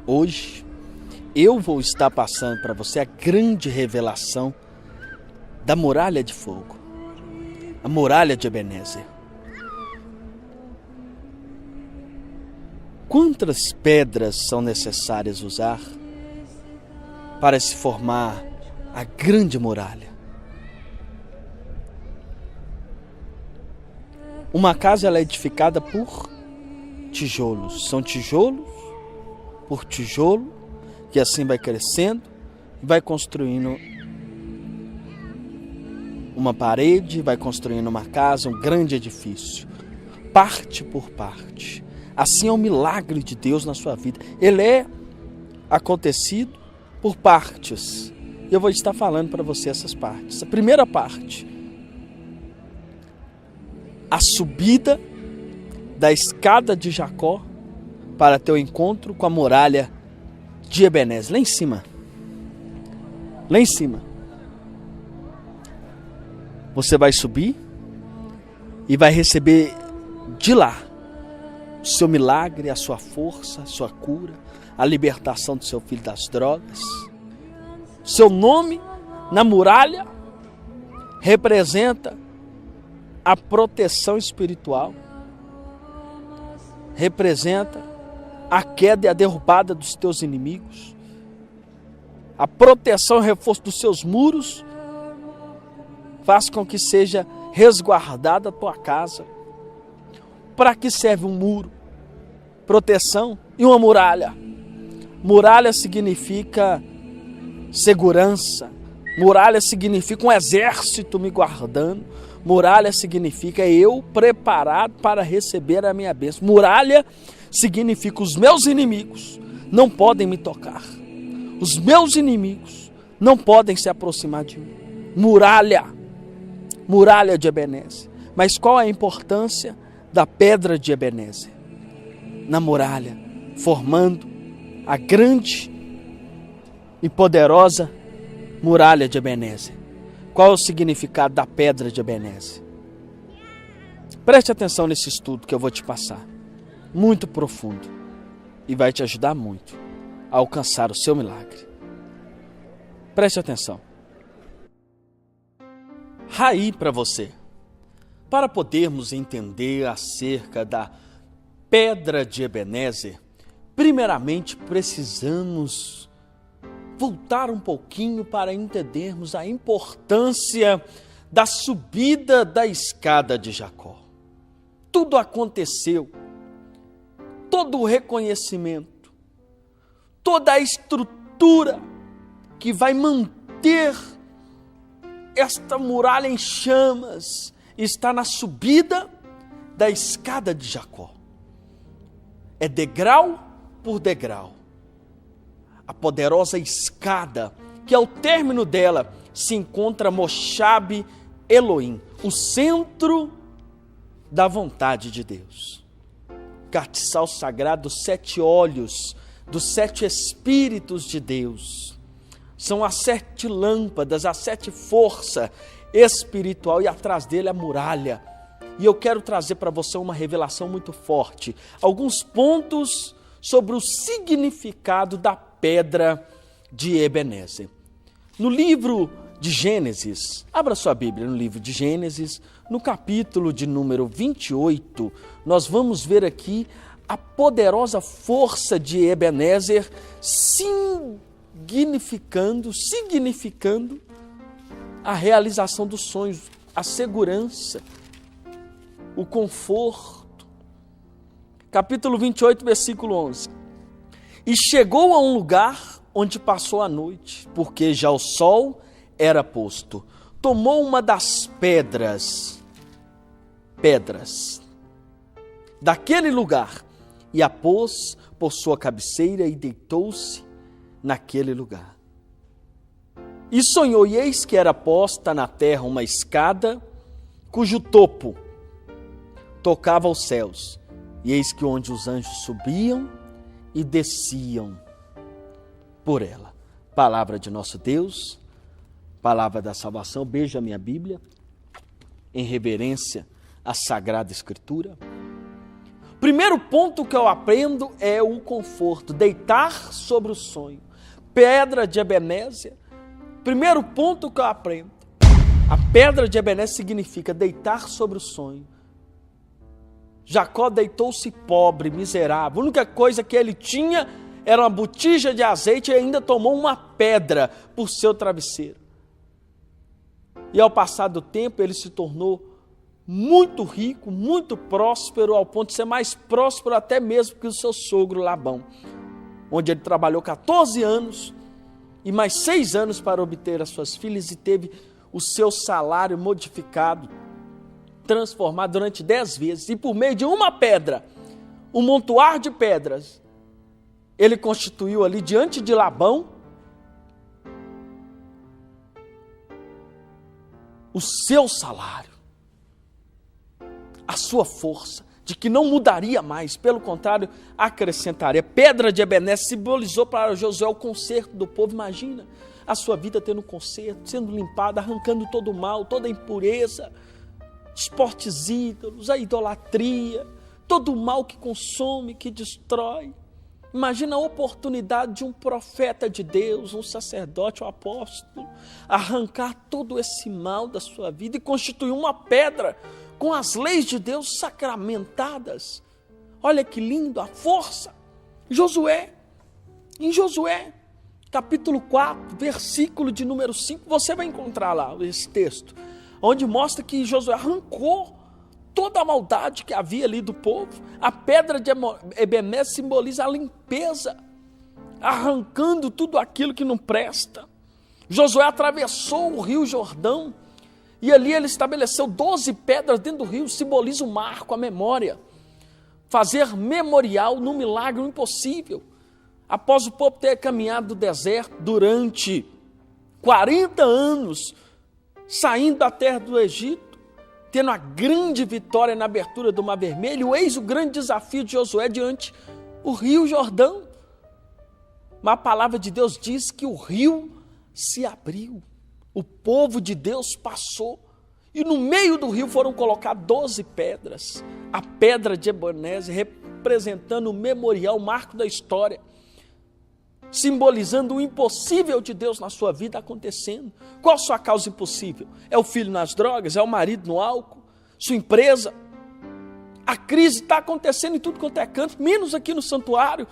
Hoje eu vou estar passando para você a grande revelação da muralha de fogo, a muralha de Ebenezer. Quantas pedras são necessárias usar para se formar a grande muralha? Uma casa ela é edificada por tijolos. São tijolos por tijolo, que assim vai crescendo e vai construindo uma parede, vai construindo uma casa, um grande edifício, parte por parte. Assim é o milagre de Deus na sua vida. Ele é acontecido por partes. Eu vou estar falando para você essas partes. A primeira parte, a subida da escada de Jacó para teu encontro com a muralha de Ebenezer. Lá em cima. Lá em cima. Você vai subir e vai receber de lá o seu milagre, a sua força, a sua cura, a libertação do seu filho das drogas. Seu nome na muralha representa a proteção espiritual, representa a queda e a derrubada dos teus inimigos, a proteção e reforço dos seus muros, faz com que seja resguardada a tua casa. Para que serve um muro? Proteção e uma muralha. Muralha significa segurança, muralha significa um exército me guardando, muralha significa eu preparado para receber a minha bênção. Muralha significa os meus inimigos não podem me tocar, os meus inimigos não podem se aproximar de mim. Muralha, muralha de Ebenezer. Mas qual a importância da pedra de Ebenezer? Na muralha, formando a grande e poderosa muralha de Ebenezer. Qual é o significado da pedra de Ebenezer? Preste atenção nesse estudo que eu vou te passar. Muito profundo. E vai te ajudar muito a alcançar o seu milagre. Preste atenção. Aí para você. Para podermos entender acerca da pedra de Ebenezer, primeiramente precisamos voltar um pouquinho para entendermos a importância da subida da escada de Jacó. Tudo aconteceu, todo o reconhecimento, toda a estrutura que vai manter esta muralha em chamas está na subida da escada de Jacó. É degrau por degrau. A poderosa escada, que ao término dela se encontra Moshabe Elohim, o centro da vontade de Deus. Castiçal sagrado dos 7 olhos, dos 7 espíritos de Deus. São as 7 lâmpadas, as 7 forças espiritual e atrás dele a muralha. E eu quero trazer para você uma revelação muito forte. Alguns pontos sobre o significado da pedra de Ebenezer. No livro de Gênesis, abra sua Bíblia no livro de Gênesis, no capítulo de número 28, nós vamos ver aqui a poderosa força de Ebenezer significando a realização dos sonhos, a segurança, o conforto. Capítulo 28, versículo 11. E chegou a um lugar onde passou a noite, porque já o sol era posto. Tomou uma das pedras daquele lugar e a pôs por sua cabeceira e deitou-se naquele lugar. E sonhou, e eis que era posta na terra uma escada, cujo topo tocava aos céus. E eis que onde os anjos subiam e desciam por ela. Palavra de nosso Deus, palavra da salvação. Beijo a minha Bíblia, em reverência à Sagrada Escritura. Primeiro ponto que eu aprendo é o conforto, deitar sobre o sonho. Pedra de Ebenezer, primeiro ponto que eu aprendo. A pedra de Ebenezer significa deitar sobre o sonho. Jacó deitou-se pobre, miserável. A única coisa que ele tinha era uma botija de azeite e ainda tomou uma pedra por seu travesseiro. E ao passar do tempo ele se tornou muito rico, muito próspero, ao ponto de ser mais próspero até mesmo que o seu sogro Labão, onde ele trabalhou 14 anos e mais 6 anos para obter as suas filhas e teve o seu salário modificado, transformado durante 10 vezes. E por meio de uma pedra, um montoar de pedras, ele constituiu ali diante de Labão o seu salário, a sua força, de que não mudaria mais, pelo contrário, acrescentaria. Pedra de Ebenezer simbolizou para Josué o conserto do povo. Imagina a sua vida tendo conserto, sendo limpada, arrancando todo o mal, toda a impureza, esportes ídolos, a idolatria, todo o mal que consome, que destrói. Imagina a oportunidade de um profeta de Deus, um sacerdote, um apóstolo, arrancar todo esse mal da sua vida e constituir uma pedra com as leis de Deus sacramentadas. Olha que lindo a força. Em Josué, capítulo 4, versículo de número 5, você vai encontrar lá esse texto, onde mostra que Josué arrancou toda a maldade que havia ali do povo. A pedra de Ebenezer simboliza a limpeza, arrancando tudo aquilo que não presta. Josué atravessou o rio Jordão, e ali ele estabeleceu 12 pedras dentro do rio, simboliza o marco, a memória. Fazer memorial no milagre impossível. Após o povo ter caminhado do deserto durante 40 anos, saindo da terra do Egito, tendo a grande vitória na abertura do Mar Vermelho, eis o grande desafio de Josué diante o rio Jordão. Mas a palavra de Deus diz que o rio se abriu. O povo de Deus passou e no meio do rio foram colocadas 12 pedras. A pedra de Ebenezer representando o memorial, o marco da história, simbolizando o impossível de Deus na sua vida acontecendo. Qual a sua causa impossível? É o filho nas drogas? É o marido no álcool? Sua empresa? A crise está acontecendo em tudo quanto é canto, menos aqui no santuário.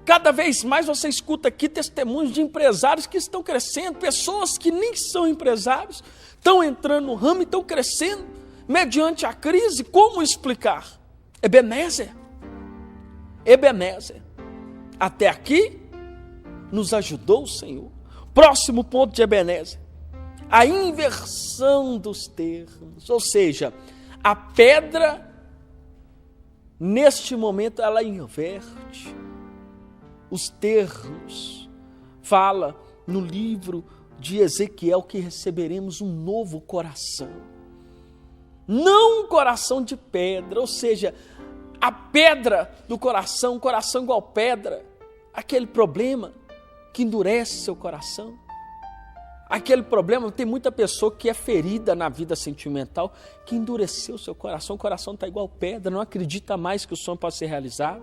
Cada vez mais você escuta aqui testemunhos de empresários que estão crescendo, pessoas que nem são empresários, estão entrando no ramo e estão crescendo, mediante a crise. Como explicar? Ebenezer. Até aqui nos ajudou o Senhor. Próximo ponto de Ebenezer, a inversão dos termos, ou seja, a pedra, neste momento, ela inverte os termos. Fala no livro de Ezequiel que receberemos um novo coração, não um coração de pedra, ou seja, a pedra do coração, coração igual pedra, aquele problema que endurece seu coração, aquele problema. Tem muita pessoa que é ferida na vida sentimental, que endureceu seu coração, o coração está igual pedra, não acredita mais que o sonho pode ser realizado.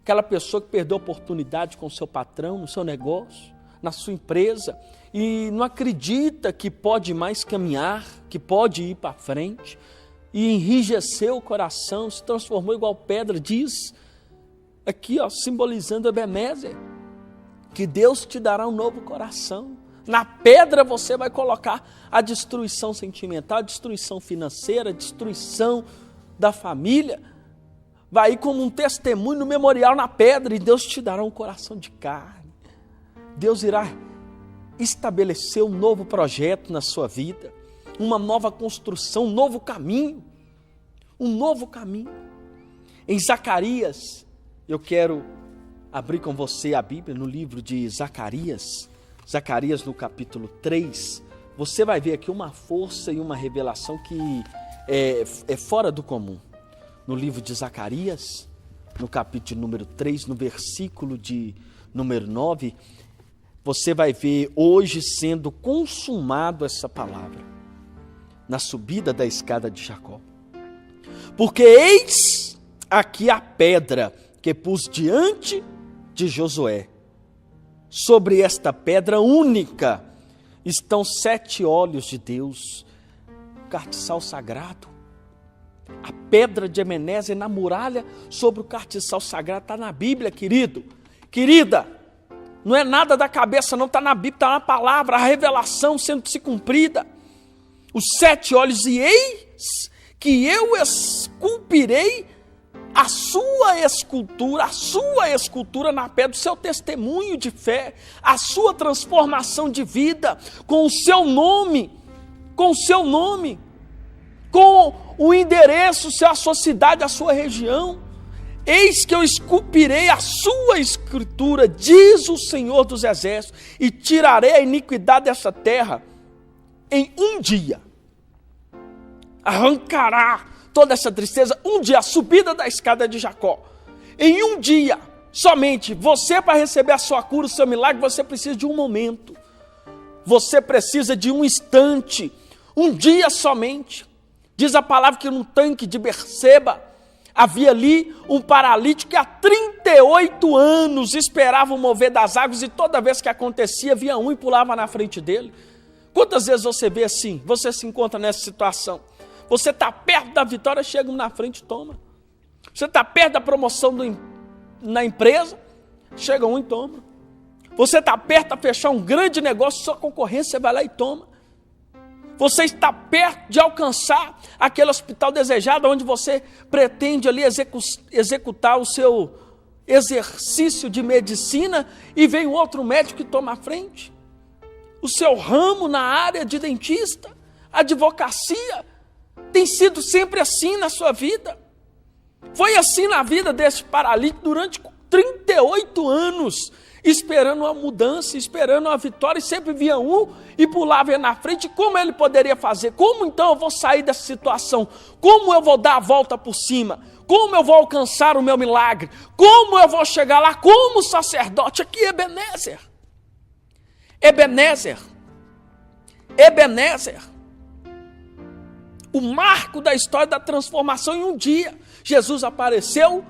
Aquela pessoa que perdeu a oportunidade com o seu patrão, no seu negócio, na sua empresa, e não acredita que pode mais caminhar, que pode ir para frente, e enrijeceu o coração, se transformou igual pedra. Diz aqui, simbolizando Ebenezer, que Deus te dará um novo coração. Na pedra você vai colocar a destruição sentimental, a destruição financeira, a destruição da família. Vai ir como um testemunho no memorial na pedra, e Deus te dará um coração de carne. Deus irá estabelecer um novo projeto na sua vida, uma nova construção, um novo caminho. Em Zacarias, eu quero abrir com você a Bíblia no livro de Zacarias no capítulo 3, você vai ver aqui uma força e uma revelação que é fora do comum. No livro de Zacarias, no capítulo número 3, no versículo de número 9, você vai ver hoje sendo consumado essa palavra, na subida da escada de Jacó. Porque eis aqui a pedra que pus diante de Josué. Sobre esta pedra única estão 7 olhos de Deus, castiçal sagrado. A pedra de Ebenezer na muralha sobre o castiçal sagrado está na Bíblia, querido. Querida, não é nada da cabeça não, está na Bíblia, está na palavra, a revelação sendo se cumprida. Os 7 olhos, e eis que eu esculpirei a sua escultura na pedra, o seu testemunho de fé, a sua transformação de vida, com o seu nome, com o endereço, a sua cidade, a sua região. Eis que eu esculpirei a sua escritura, diz o Senhor dos Exércitos, e tirarei a iniquidade dessa terra em um dia. Arrancará toda essa tristeza, um dia, a subida da escada de Jacó. Em um dia, somente, você para receber a sua cura, o seu milagre, você precisa de um momento. Você precisa de um instante, um dia somente. Diz a palavra que num tanque de Berseba, havia ali um paralítico que há 38 anos esperava o mover das águas, e toda vez que acontecia, via um e pulava na frente dele. Quantas vezes você vê assim, você se encontra nessa situação? Você está perto da vitória, chega um na frente e toma. Você está perto da promoção na empresa, chega um e toma. Você está perto de fechar um grande negócio, sua concorrência, você vai lá e toma. Você está perto de alcançar aquele hospital desejado, onde você pretende ali executar o seu exercício de medicina, e vem um outro médico que toma a frente. O seu ramo na área de dentista, advocacia, tem sido sempre assim na sua vida. Foi assim na vida desse paralítico durante 38 anos, esperando uma mudança, esperando uma vitória, e sempre via um e pulava na frente. Como ele poderia fazer? Como então eu vou sair dessa situação? Como eu vou dar a volta por cima? Como eu vou alcançar o meu milagre? Como eu vou chegar lá como sacerdote? Aqui Ebenezer. O marco da história da transformação. Em um dia, Jesus apareceu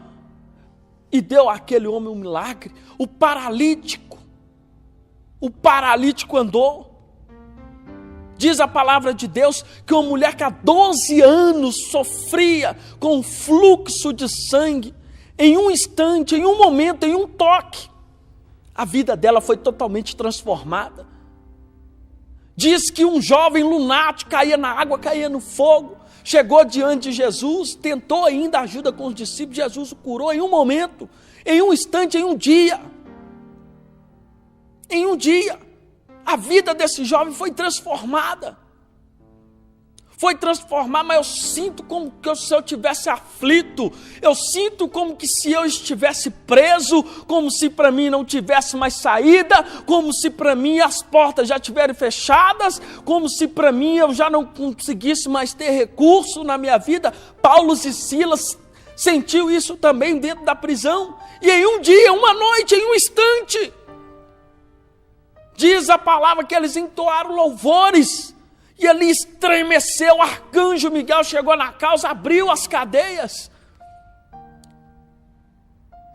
e deu àquele homem um milagre. O paralítico andou. Diz a palavra de Deus que uma mulher que há 12 anos sofria com um fluxo de sangue, em um instante, em um momento, em um toque, a vida dela foi totalmente transformada. Diz que um jovem lunático caía na água, caía no fogo, chegou diante de Jesus, tentou ainda ajuda com os discípulos, Jesus o curou em um momento, em um instante, em um dia. Em um dia, a vida desse jovem foi transformada. Mas eu sinto como que se eu estivesse aflito, eu sinto como que se eu estivesse preso, como se para mim não tivesse mais saída, como se para mim as portas já estiverem fechadas, como se para mim eu já não conseguisse mais ter recurso na minha vida. Paulo e Silas sentiu isso também dentro da prisão, e em um dia, uma noite, em um instante, diz a palavra que eles entoaram louvores, e ali estremeceu, o arcanjo Miguel chegou na causa, abriu as cadeias.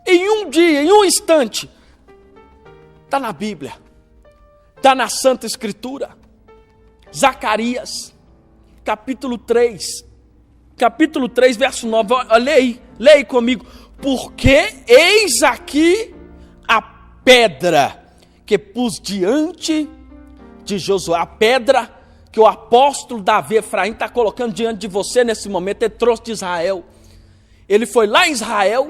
Em um dia, em um instante, está na Bíblia, está na Santa Escritura. Zacarias, capítulo 3, verso 9, leia aí comigo. Porque eis aqui a pedra que pus diante de Josué, a pedra que o apóstolo Davi Efraim está colocando diante de você nesse momento. Ele trouxe de Israel. Ele foi lá em Israel,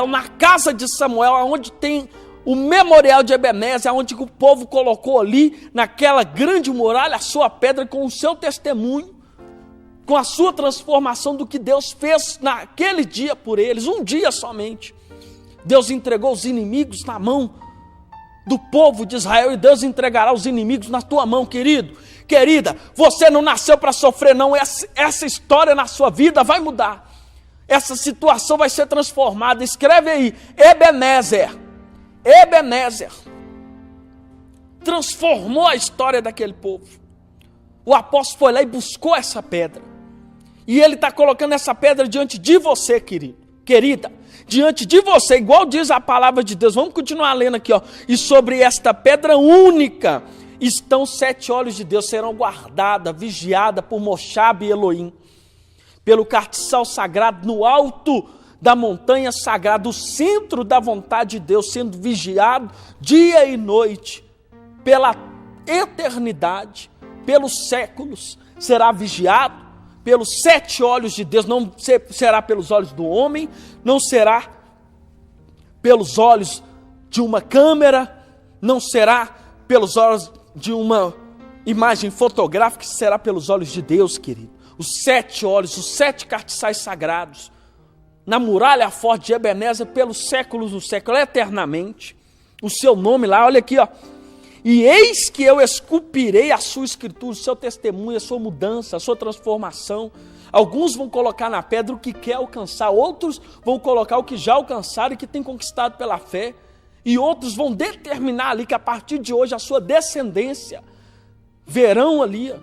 na casa de Samuel, onde tem o memorial de Ebenezer, onde o povo colocou ali, naquela grande muralha, a sua pedra com o seu testemunho, com a sua transformação do que Deus fez naquele dia por eles, um dia somente. Deus entregou os inimigos na mão do povo de Israel, e Deus entregará os inimigos na tua mão, querido, querida. Você não nasceu para sofrer não, essa história na sua vida vai mudar, essa situação vai ser transformada. Escreve aí, Ebenezer transformou a história daquele povo. O apóstolo foi lá e buscou essa pedra, E Ele está colocando essa pedra diante de você, querida, diante de você, igual diz a palavra de Deus. Vamos continuar lendo aqui, ó. E sobre esta pedra única estão 7 olhos de Deus, serão guardadas, vigiadas por Moshab e Elohim, pelo castiçal sagrado no alto da montanha sagrada, o centro da vontade de Deus, sendo vigiado dia e noite, pela eternidade, pelos séculos, será vigiado pelos 7 olhos de Deus. Não será pelos olhos do homem, não será pelos olhos de uma câmera, não será pelos olhos de uma imagem fotográfica, será pelos olhos de Deus, querido. Os 7 olhos, os 7 castiçais sagrados, na muralha forte de Ebenezer, pelos séculos do século, eternamente. O seu nome lá, olha aqui, ó. E eis que eu esculpirei a sua escritura, o seu testemunho, a sua mudança, a sua transformação. Alguns vão colocar na pedra o que quer alcançar, outros vão colocar o que já alcançaram e que tem conquistado pela fé. E outros vão determinar ali que a partir de hoje a sua descendência verão ali,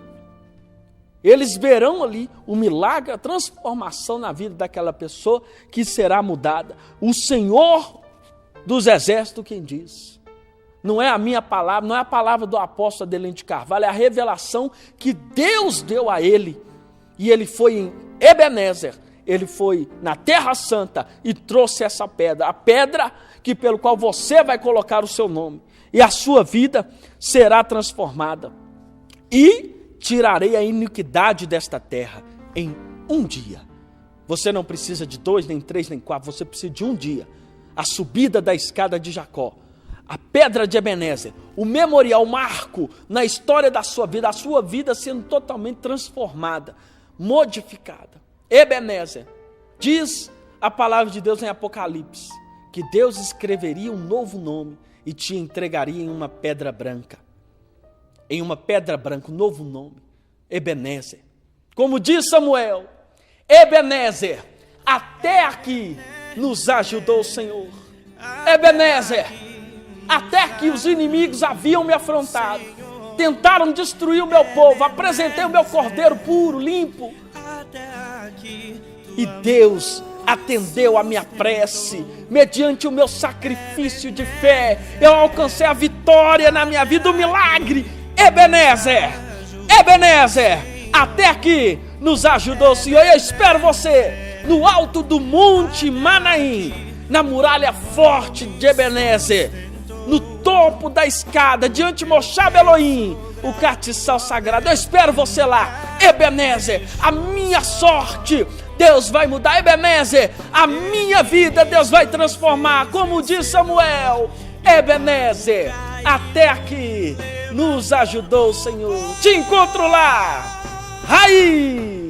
eles verão ali o milagre, a transformação na vida daquela pessoa que será mudada. O Senhor dos Exércitos quem diz. Não é a minha palavra, não é a palavra do apóstolo Adelino de Carvalho, é a revelação que Deus deu a ele. E ele foi em Ebenezer, ele foi na Terra Santa e trouxe essa pedra, a pedra que pelo qual você vai colocar o seu nome. E a sua vida será transformada. E tirarei a iniquidade desta terra em um dia. Você não precisa de 2, nem 3, nem 4, você precisa de um dia. A subida da escada de Jacó, a pedra de Ebenezer, o memorial, o marco na história da sua vida, a sua vida sendo totalmente transformada, modificada. Ebenezer, diz a palavra de Deus em Apocalipse, que Deus escreveria um novo nome e te entregaria em uma pedra branca. Em uma pedra branca, um novo nome, Ebenezer. Como diz Samuel, Ebenezer, até aqui nos ajudou o Senhor. Ebenezer, até que os inimigos haviam me afrontado, tentaram destruir o meu povo, apresentei o meu cordeiro puro, limpo, e Deus atendeu a minha prece, mediante o meu sacrifício de fé, eu alcancei a vitória na minha vida, o milagre. Ebenezer, Ebenezer, até aqui nos ajudou o Senhor. Eu espero você no alto do Monte Manaim, na muralha forte de Ebenezer, no topo da escada, diante de Moshab Elohim, o castiçal sagrado. Eu espero você lá. Ebenezer, a minha sorte Deus vai mudar. Ebenezer, a minha vida Deus vai transformar. Como diz Samuel, Ebenezer, até aqui nos ajudou o Senhor. Te encontro lá. Aí!